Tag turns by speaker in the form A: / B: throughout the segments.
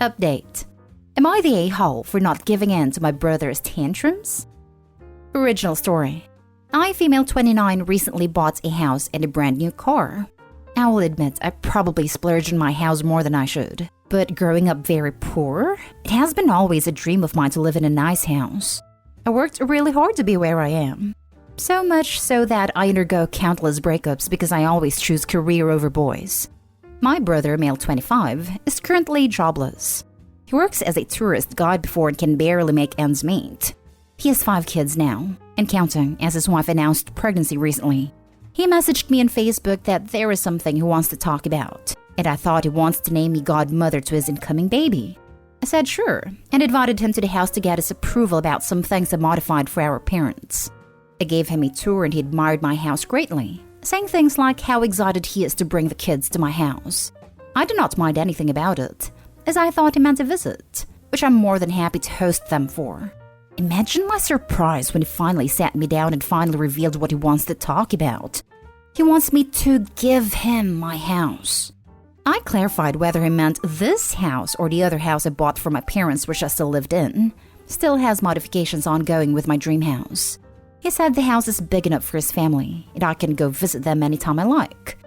A: Update. Am I the a-hole for not giving in to my brother's tantrums? Original story. I, female 29, recently bought a house and a brand new car. I will admit I probably splurged on my house more than I should. But growing up very poor, it has been always a dream of mine to live in a nice house. I worked really hard to be where I am. So much so that I undergo countless breakups because I always choose career over boys. My brother, male 25, is currently jobless. He works as a tourist guide before and can barely make ends meet. He has 5 kids now, and counting, as his wife announced pregnancy recently. He messaged me on Facebook that there is something he wants to talk about, and I thought he wants to name me godmother to his incoming baby. I said sure, and invited him to the house to get his approval about some things I modified for our parents. I gave him a tour and he admired my house greatly, saying things like how excited he is to bring the kids to my house. I do not mind anything about it, as I thought he meant a visit, which I'm more than happy to host them for. Imagine my surprise when he finally sat me down and finally revealed what he wants to talk about. He wants me to give him my house. I clarified whether he meant this house or the other house I bought for my parents which I still lived in. Still has modifications ongoing with my dream house. He said the house is big enough for his family and I can go visit them anytime I like.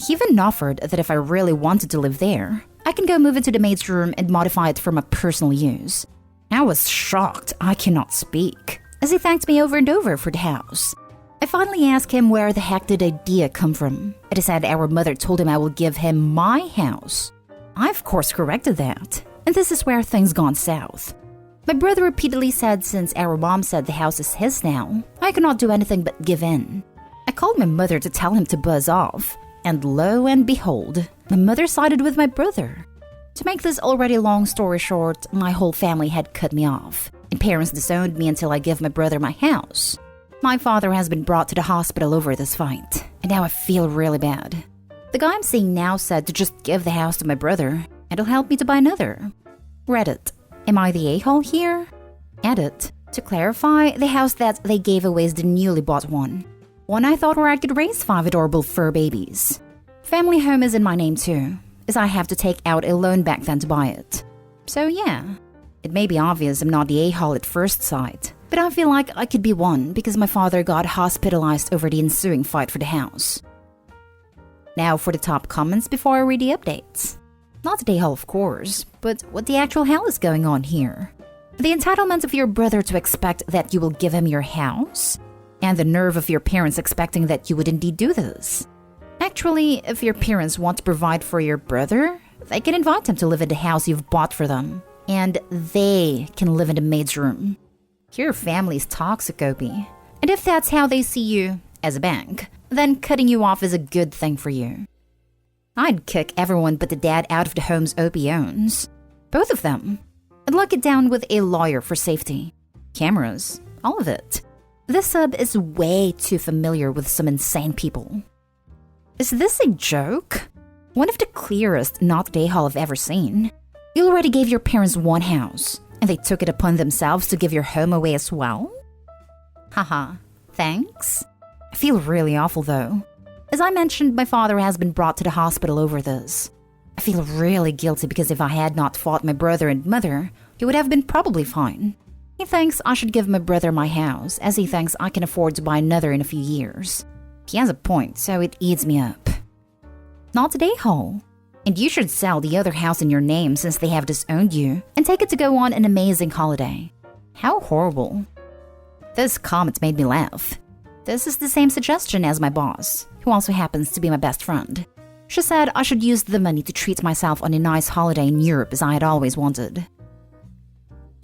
A: He even offered that if I really wanted to live there, I can go move into the maid's room and modify it for my personal use. I was shocked, I cannot speak, as he thanked me over and over for the house. I finally asked him where the heck did the idea come from, and he said our mother told him I will give him my house. I of course corrected that, and this is where things gone south. My brother repeatedly said since our mom said the house is his now, I cannot do anything but give in. I called my mother to tell him to buzz off, and lo and behold, my mother sided with my brother. To make this already long story short, my whole family had cut me off, and parents disowned me until I give my brother my house. My father has been brought to the hospital over this fight, and now I feel really bad. The guy I'm seeing now said to just give the house to my brother, and it'll help me to buy another. Reddit. Am I the a-hole here? Edit. To clarify, the house that they gave away is the newly bought one. One I thought where I could raise 5 adorable fur babies. Family home is in my name too, as I have to take out a loan back then to buy it. So yeah, it may be obvious I'm not the a-hole at first sight, but I feel like I could be one because my father got hospitalized over the ensuing fight for the house. Now for the top comments before I read the updates. Not the a-hole of course, but what the actual hell is going on here? The entitlement of your brother to expect that you will give him your house? And the nerve of your parents expecting that you would indeed do this? Actually, if your parents want to provide for your brother, they can invite him to live in the house you've bought for them. And they can live in the maid's room. Your family's toxic, Opie. And if that's how they see you, as a bank, then cutting you off is a good thing for you. I'd kick everyone but the dad out of the homes Opie owns. Both of them. I'd lock it down with a lawyer for safety. Cameras. All of it. This sub is way too familiar with some insane people. Is this a joke? One of the clearest not a-hole I've ever seen. You already gave your parents one house, and they took it upon themselves to give your home away as well? Haha, thanks. I feel really awful though. As I mentioned, my father has been brought to the hospital over this. I feel really guilty because if I had not fought my brother and mother, he would have been probably fine. He thinks I should give my brother my house, as he thinks I can afford to buy another in a few years. He has a point, so it eats me up. Not a a-hole. And you should sell the other house in your name since they have disowned you, and take it to go on an amazing holiday. How horrible. This comment made me laugh. This is the same suggestion as my boss, who also happens to be my best friend. She said I should use the money to treat myself on a nice holiday in Europe as I had always wanted.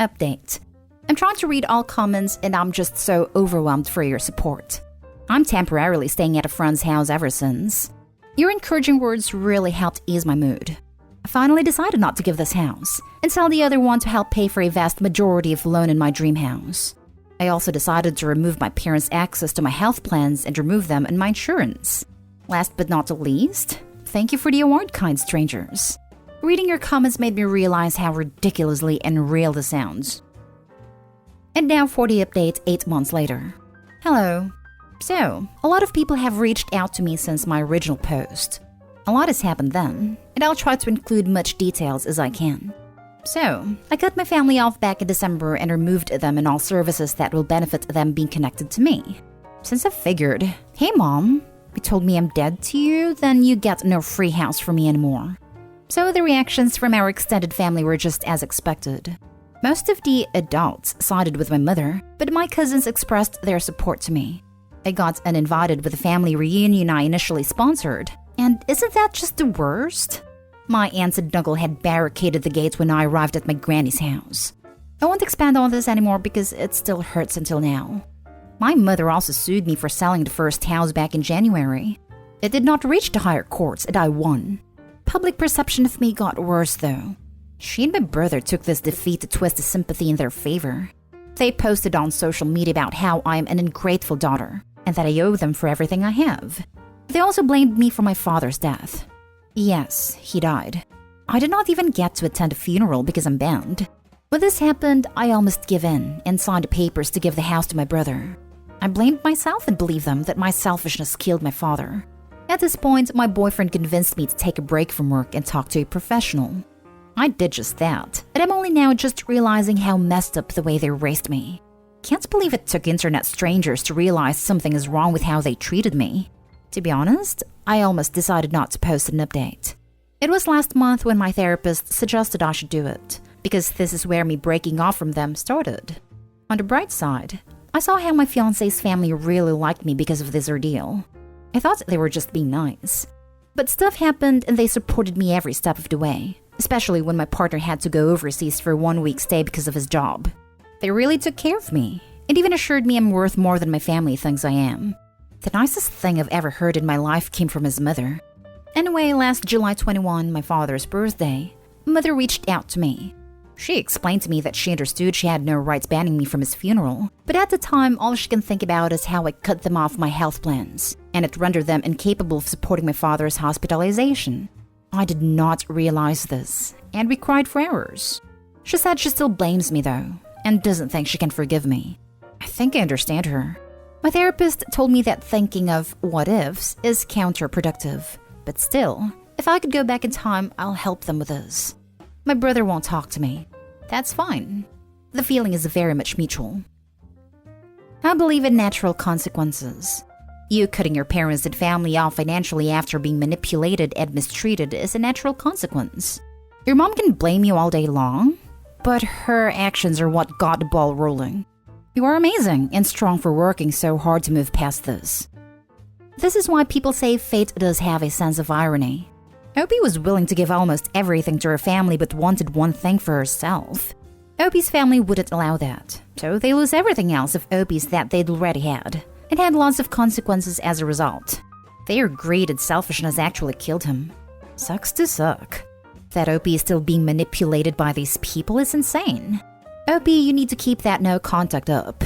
A: Update. I'm trying to read all comments and I'm just so overwhelmed for your support. I'm temporarily staying at a friend's house ever since. Your encouraging words really helped ease my mood. I finally decided not to give this house and sell the other one to help pay for a vast majority of the loan in my dream house. I also decided to remove my parents' access to my health plans and remove them in my insurance. Last but not least, thank you for the award, kind strangers. Reading your comments made me realize how ridiculously unreal this sounds. And now for the update 8 months later. Hello. So, a lot of people have reached out to me since my original post. A lot has happened then, and I'll try to include much details as I can. So, I cut my family off back in December and removed them in all services that will benefit them being connected to me. Since I figured, hey mom, you told me I'm dead to you, then you get no free house for me anymore. So the reactions from our extended family were just as expected. Most of the adults sided with my mother, but my cousins expressed their support to me. I got uninvited with the family reunion I initially sponsored. And isn't that just the worst? My aunts and uncle had barricaded the gates when I arrived at my granny's house. I won't expand on this anymore because it still hurts until now. My mother also sued me for selling the first house back in January. It did not reach the higher courts and I won. Public perception of me got worse though. She and my brother took this defeat to twist the sympathy in their favor. They posted on social media about how I am an ungrateful daughter and that I owe them for everything I have. They also blamed me for my father's death. Yes, he died. I did not even get to attend a funeral because I'm banned. When this happened, I almost gave in and signed the papers to give the house to my brother. I blamed myself and believed them that my selfishness killed my father. At this point, my boyfriend convinced me to take a break from work and talk to a professional. I did just that, and I'm only now just realizing how messed up the way they raised me. Can't believe it took internet strangers to realize something is wrong with how they treated me. To be honest, I almost decided not to post an update. It was last month when my therapist suggested I should do it, because this is where me breaking off from them started. On the bright side, I saw how my fiancé's family really liked me because of this ordeal. I thought they were just being nice. But stuff happened and they supported me every step of the way, especially when my partner had to go overseas for a 1-week stay because of his job. They really took care of me, and even assured me I'm worth more than my family thinks I am. The nicest thing I've ever heard in my life came from his mother. Anyway, last July 21, my father's birthday, mother reached out to me. She explained to me that she understood she had no rights banning me from his funeral, but at the time all she can think about is how I cut them off my health plans, and it rendered them incapable of supporting my father's hospitalization. I did not realize this, and we cried for hours. She said she still blames me though, and doesn't think she can forgive me. I think I understand her. My therapist told me that thinking of what-ifs is counterproductive. But still, if I could go back in time, I'll help them with this. My brother won't talk to me. That's fine. The feeling is very much mutual. I believe in natural consequences. You cutting your parents and family off financially after being manipulated and mistreated is a natural consequence. Your mom can blame you all day long, but her actions are what got the ball rolling. You are amazing and strong for working so hard to move past this. This is why people say fate does have a sense of irony. Opie was willing to give almost everything to her family but wanted one thing for herself. Opie's family wouldn't allow that, so they lose everything else of Opie's that they'd already had, and had lots of consequences as a result. Their greed and selfishness actually killed him. Sucks to suck. That Opie is still being manipulated by these people is insane. Opie, you need to keep that no contact up.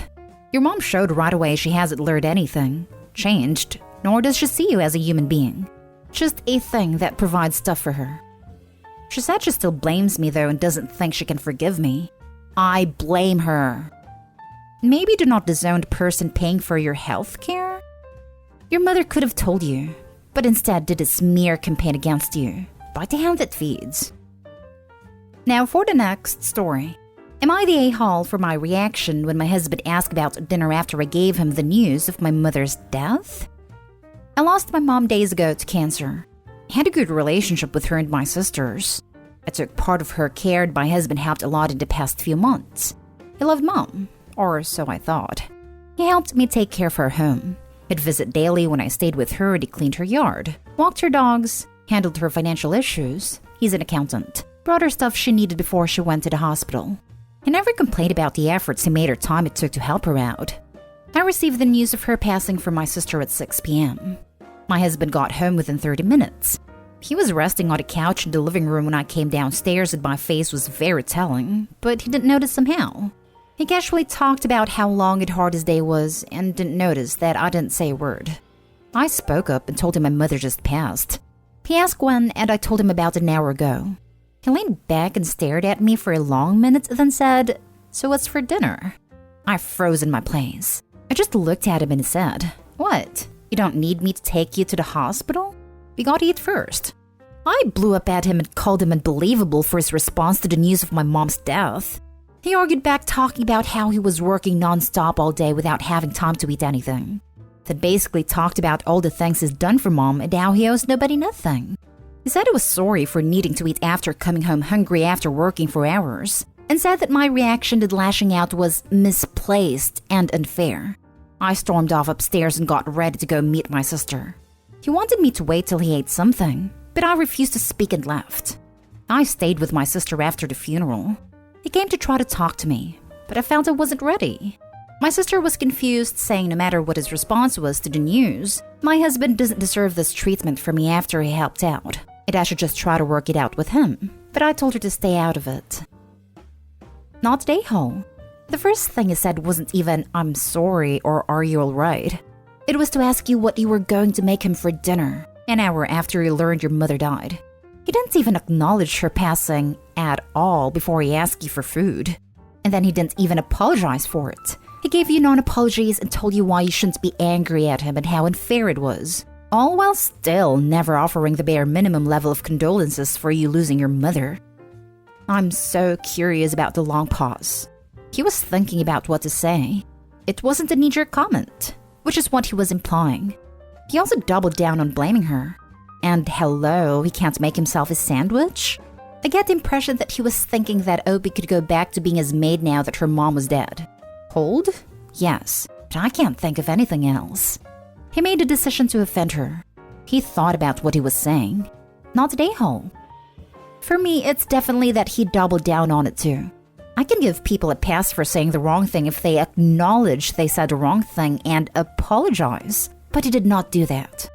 A: Your mom showed right away she hasn't learned anything, changed, nor does she see you as a human being. Just a thing that provides stuff for her. She said she still blames me though and doesn't think she can forgive me. I blame her. Maybe do not disown the person paying for your health care? Your mother could have told you, but instead did a smear campaign against you. Bite the hand that feeds. Now for the next story. Am I the a-hole for my reaction when my husband asked about dinner after I gave him the news of my mother's death? I lost my mom days ago to cancer. I had a good relationship with her and my sisters. I took part of her care and my husband helped a lot in the past few months. He loved mom, or so I thought. He helped me take care of her home. He'd visit daily when I stayed with her and he cleaned her yard, walked her dogs, handled her financial issues. He's an accountant. Brought her stuff she needed before she went to the hospital. He never complained about the efforts he made or time it took to help her out. I received the news of her passing from my sister at 6 p.m. My husband got home within 30 minutes. He was resting on a couch in the living room when I came downstairs and my face was very telling, but he didn't notice somehow. He casually talked about how long and hard his day was and didn't notice that I didn't say a word. I spoke up and told him my mother just passed. He asked when and I told him about an hour ago. He leaned back and stared at me for a long minute, then said, "So what's for dinner?" I froze in my place. I just looked at him and said, "What? You don't need me to take you to the hospital? We gotta eat first." I blew up at him and called him unbelievable for his response to the news of my mom's death. He argued back, talking about how he was working non-stop all day without having time to eat anything. Then basically talked about all the things he's done for mom and how he owes nobody nothing. He said he was sorry for needing to eat after coming home hungry after working for hours, and said that my reaction to lashing out was misplaced and unfair. I stormed off upstairs and got ready to go meet my sister. He wanted me to wait till he ate something, but I refused to speak and left. I stayed with my sister after the funeral. He came to try to talk to me, but I felt I wasn't ready. My sister was confused, saying no matter what his response was to the news, my husband doesn't deserve this treatment from me after he helped out, and I should just try to work it out with him. But I told her to stay out of it. Not today, Ho. The first thing he said wasn't even, "I'm sorry" or "Are you alright?" It was to ask you what you were going to make him for dinner, an hour after you learned your mother died. He didn't even acknowledge her passing at all before he asked you for food. And then he didn't even apologize for it. He gave you non-apologies and told you why you shouldn't be angry at him and how unfair it was. All while still never offering the bare minimum level of condolences for you losing your mother. I'm so curious about the long pause. He was thinking about what to say. It wasn't a knee-jerk comment, which is what he was implying. He also doubled down on blaming her. And hello, he can't make himself a sandwich? I get the impression that he was thinking that Opie could go back to being his maid now that her mom was dead. Hold? Yes, but I can't think of anything else. He made a decision to offend her. He thought about what he was saying. Not today, Ho. For me, it's definitely that he doubled down on it too. I can give people a pass for saying the wrong thing if they acknowledge they said the wrong thing and apologize. But he did not do that.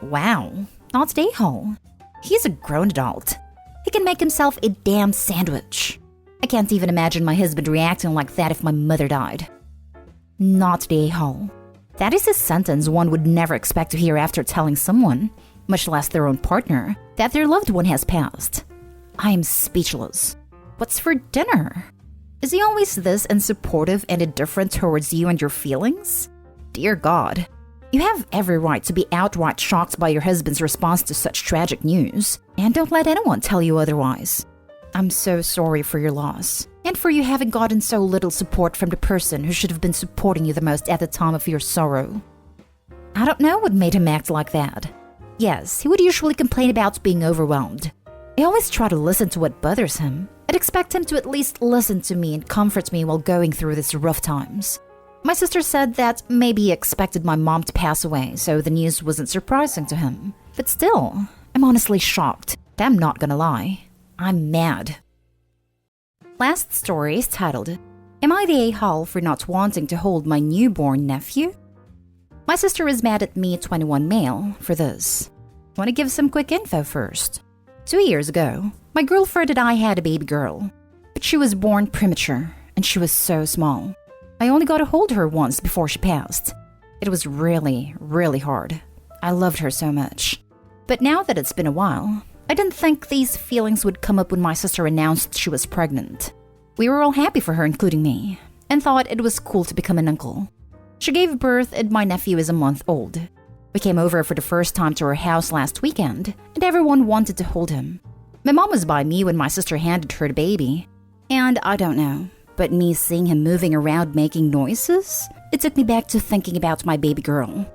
A: Wow. Not today, Ho. He's a grown adult. He can make himself a damn sandwich. I can't even imagine my husband reacting like that if my mother died. Not today, Ho. That is a sentence one would never expect to hear after telling someone, much less their own partner, that their loved one has passed. I am speechless. What's for dinner? Is he always this unsupportive and indifferent towards you and your feelings? Dear God. You have every right to be outright shocked by your husband's response to such tragic news, and don't let anyone tell you otherwise. I'm so sorry for your loss, and for you having gotten so little support from the person who should have been supporting you the most at the time of your sorrow. I don't know what made him act like that. Yes, he would usually complain about being overwhelmed. I always try to listen to what bothers him. I'd expect him to at least listen to me and comfort me while going through these rough times. My sister said that maybe he expected my mom to pass away, so the news wasn't surprising to him. But still, I'm honestly shocked. I'm not gonna lie. I'm mad. Last story is titled, Am I the a-hole for not wanting to hold my newborn nephew? My sister is mad at me, 21 male, for this. Want to give some quick info first. 2 years ago, my girlfriend and I had a baby girl, but she was born premature, and she was so small. I only got to hold her once before she passed. It was really, really hard. I loved her so much. But now that it's been a while, I didn't think these feelings would come up when my sister announced she was pregnant. We were all happy for her, including me, and thought it was cool to become an uncle. She gave birth and my nephew is a month old. We came over for the first time to her house last weekend, and everyone wanted to hold him. My mom was by me when my sister handed her the baby. And I don't know, but me seeing him moving around making noises, it took me back to thinking about my baby girl.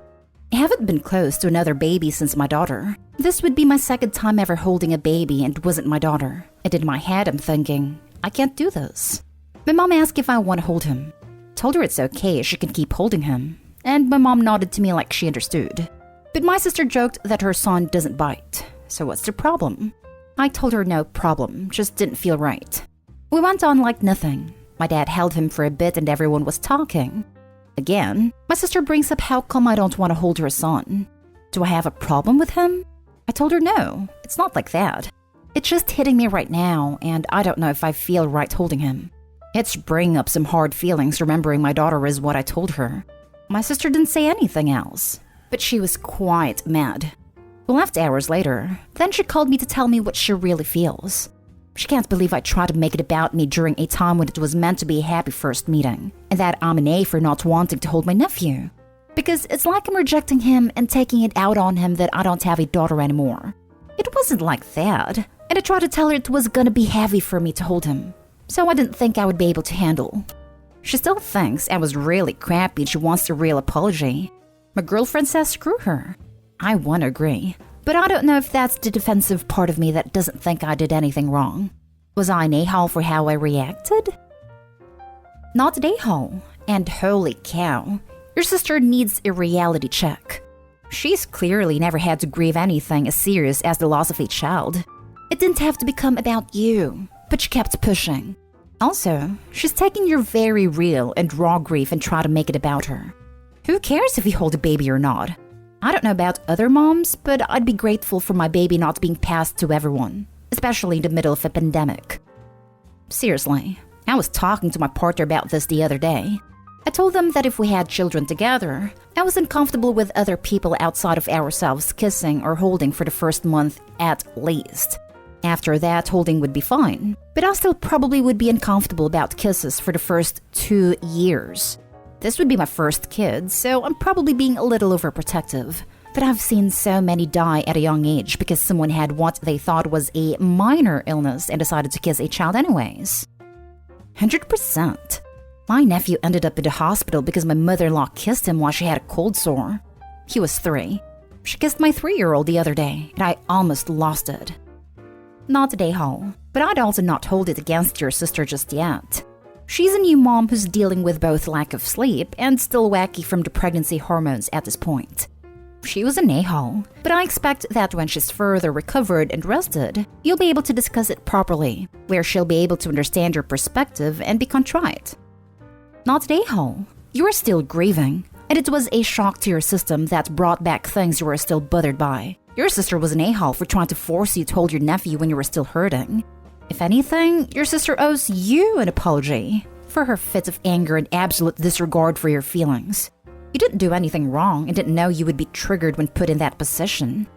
A: I haven't been close to another baby since my daughter. This would be my second time ever holding a baby and it wasn't my daughter. And in my head I'm thinking, I can't do this. My mom asked if I want to hold him. Told her it's okay, she can keep holding him. And my mom nodded to me like she understood. But my sister joked that her son doesn't bite. So what's the problem? I told her no problem, just didn't feel right. We went on like nothing. My dad held him for a bit and everyone was talking. Again, my sister brings up how come I don't want to hold her son. Do I have a problem with him? I told her no, it's not like that. It's just hitting me right now and I don't know if I feel right holding him. It's bringing up some hard feelings remembering my daughter is what I told her. My sister didn't say anything else, but she was quite mad. We left hours later, then she called me to tell me what she really feels. She can't believe I tried to make it about me during a time when it was meant to be a happy first meeting, and that I'm an A for not wanting to hold my nephew. Because it's like I'm rejecting him and taking it out on him that I don't have a daughter anymore. It wasn't like that, and I tried to tell her it was gonna be heavy for me to hold him, so I didn't think I would be able to handle. She still thinks I was really crappy and she wants a real apology. My girlfriend says screw her. I want to agree, but I don't know if that's the defensive part of me that doesn't think I did anything wrong. Was I an a-hole for how I reacted? Not an a-hole, and holy cow, your sister needs a reality check. She's clearly never had to grieve anything as serious as the loss of a child. It didn't have to become about you, but she kept pushing. Also, she's taking your very real and raw grief and trying to make it about her. Who cares if you hold a baby or not? I don't know about other moms, but I'd be grateful for my baby not being passed to everyone, especially in the middle of a pandemic. Seriously, I was talking to my partner about this the other day. I told them that if we had children together, I was uncomfortable with other people outside of ourselves kissing or holding for the first month at least. After that, holding would be fine, but I still probably would be uncomfortable about kisses for the first 2 years. This would be my first kid, so I'm probably being a little overprotective. But I've seen so many die at a young age because someone had what they thought was a minor illness and decided to kiss a child anyways. 100%. My nephew ended up in the hospital because my mother-in-law kissed him while she had a cold sore. He was 3. She kissed my 3-year-old the other day, and I almost lost it. Not a a-hole, but I'd also not hold it against your sister just yet. She's a new mom who's dealing with both lack of sleep and still wacky from the pregnancy hormones at this point. She was an a-hole, but I expect that when she's further recovered and rested, you'll be able to discuss it properly, where she'll be able to understand your perspective and be contrite. Not an a-hole. You are still grieving, and it was a shock to your system that brought back things you were still bothered by. Your sister was an a-hole for trying to force you to hold your nephew when you were still hurting. If anything, your sister owes you an apology for her fits of anger and absolute disregard for your feelings. You didn't do anything wrong and didn't know you would be triggered when put in that position.